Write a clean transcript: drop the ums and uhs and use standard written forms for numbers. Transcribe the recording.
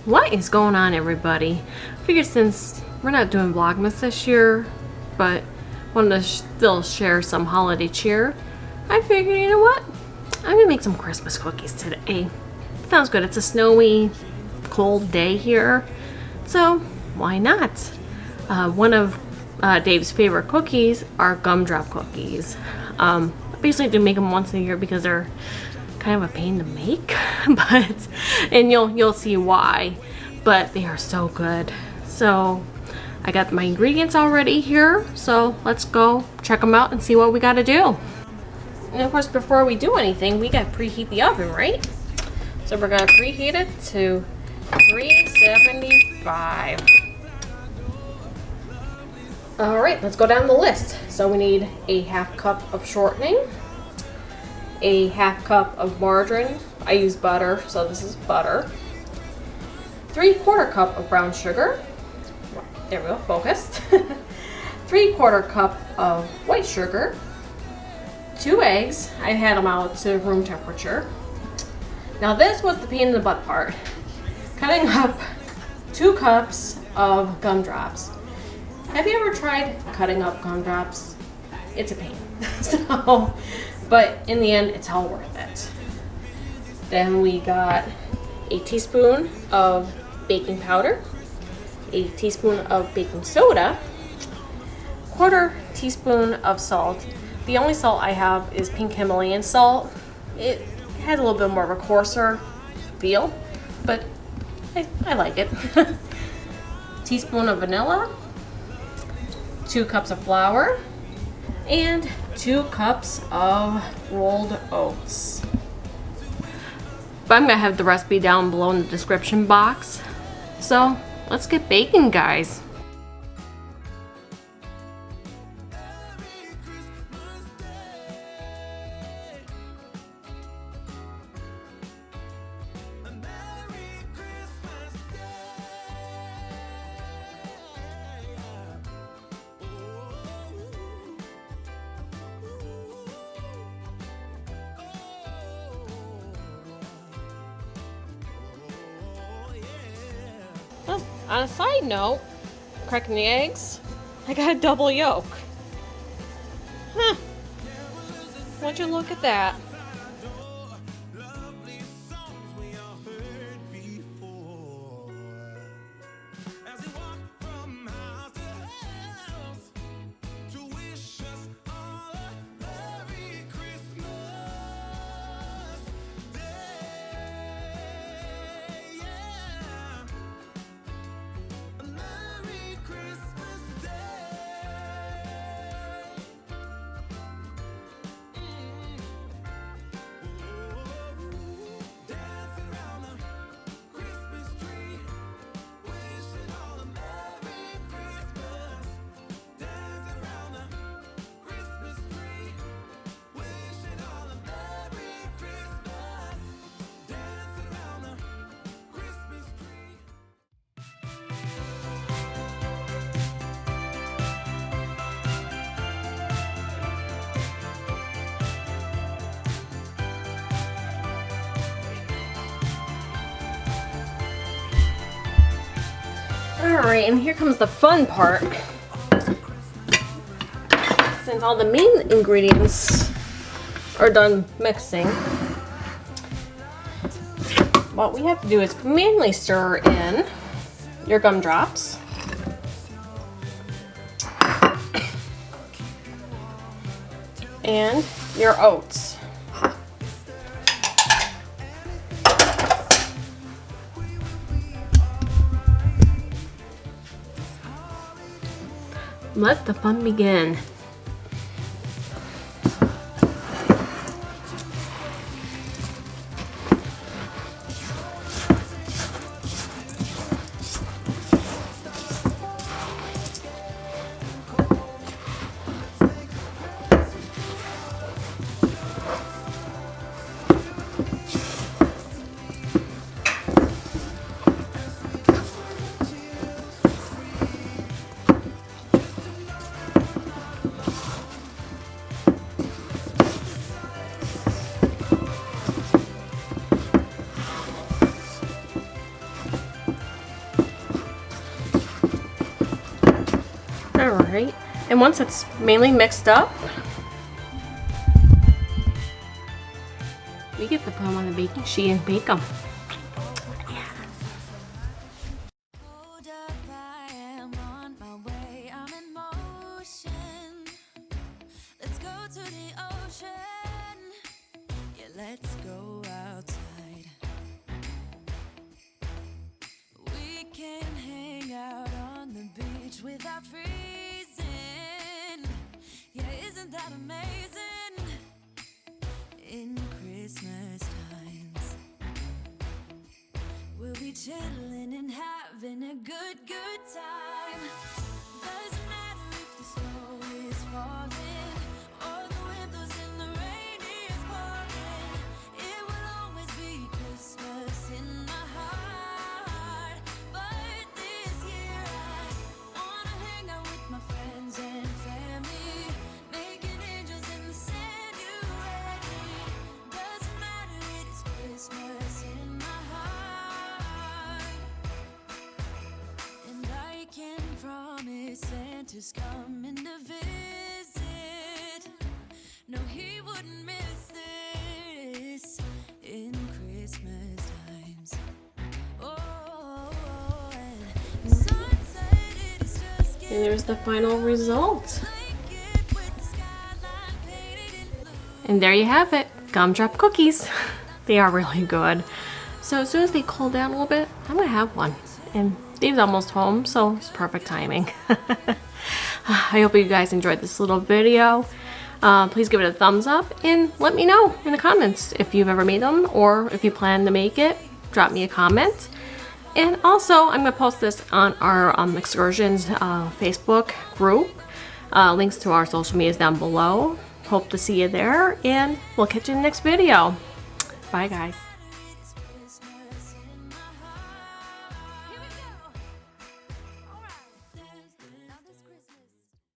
What is going on, everybody? I figured since we're not doing vlogmas this year, but wanted to still share some holiday cheer, I figured, you know what? I'm gonna make some Christmas cookies today. Sounds good. It's a snowy, cold day here, so why not? One of Dave's favorite cookies are gumdrop cookies. I basically do make them once a year because they're kind of a pain to make, and you'll see why, but they are so good. So I got my ingredients already here, so let's go check them out and see what we got to do. And of course, before we do anything, we got to preheat the oven, right? So we're gonna preheat it to 375. All right, let's go down the list. So we need a ½ cup of shortening, a ½ cup of margarine. I use butter, so this is butter. 3/4 cup of brown sugar. There we go, focused. 3/4 cup of white sugar. 2 eggs. I had them out to room temperature. Now this was the pain in the butt part. Cutting up 2 cups of gumdrops. Have you ever tried cutting up gumdrops? It's a pain. But in the end, it's all worth it. Then we got a teaspoon of baking powder, a teaspoon of baking soda, 1/4 teaspoon of salt. The only salt I have is pink Himalayan salt. It has a little bit more of a coarser feel, but I like it. Teaspoon of vanilla, 2 cups of flour, and 2 cups of rolled oats. But I'm gonna have the recipe down below in the description box. So let's get baking, guys. Oh, on a side note, cracking the eggs, I got a double yolk. Huh. Won't you look at that? Alright, and here comes the fun part. Since all the main ingredients are done mixing, what we have to do is manually stir in your gumdrops. And your oats. Let the fun begin. right, and once it's mainly mixed up, we get to put them on the baking sheet and bake them. Let's go outside. We can hang out on the beach without freezing. Yeah, isn't that amazing? In Christmas times, we'll be chilling and having a good time. Doesn't matter if the snow is falling or the windows in the rain is pouring. It will always be Christmas in my heart. But this year I wanna hang out with my friends and family, making angels in the sand. You ready? Doesn't matter, it is Christmas in my heart. And I can promise Santa's coming to visit. No, he wouldn't miss this in Christmas times. Oh, and the sunset, it is just And there's the final result. blanket with the skyline painted in blue. And there you have it, gumdrop cookies. They are really good. So as soon as they cool down a little bit, I'm gonna have one. And Dave's almost home, so it's perfect timing. I hope you guys enjoyed this little video. Please give it a thumbs up and let me know in the comments if you've ever made them or if you plan to make it. Drop me a comment. And also, I'm going to post this on our Excursions Facebook group. Links to our social medias down below. Hope to see you there, and we'll catch you in the next video. Bye, guys.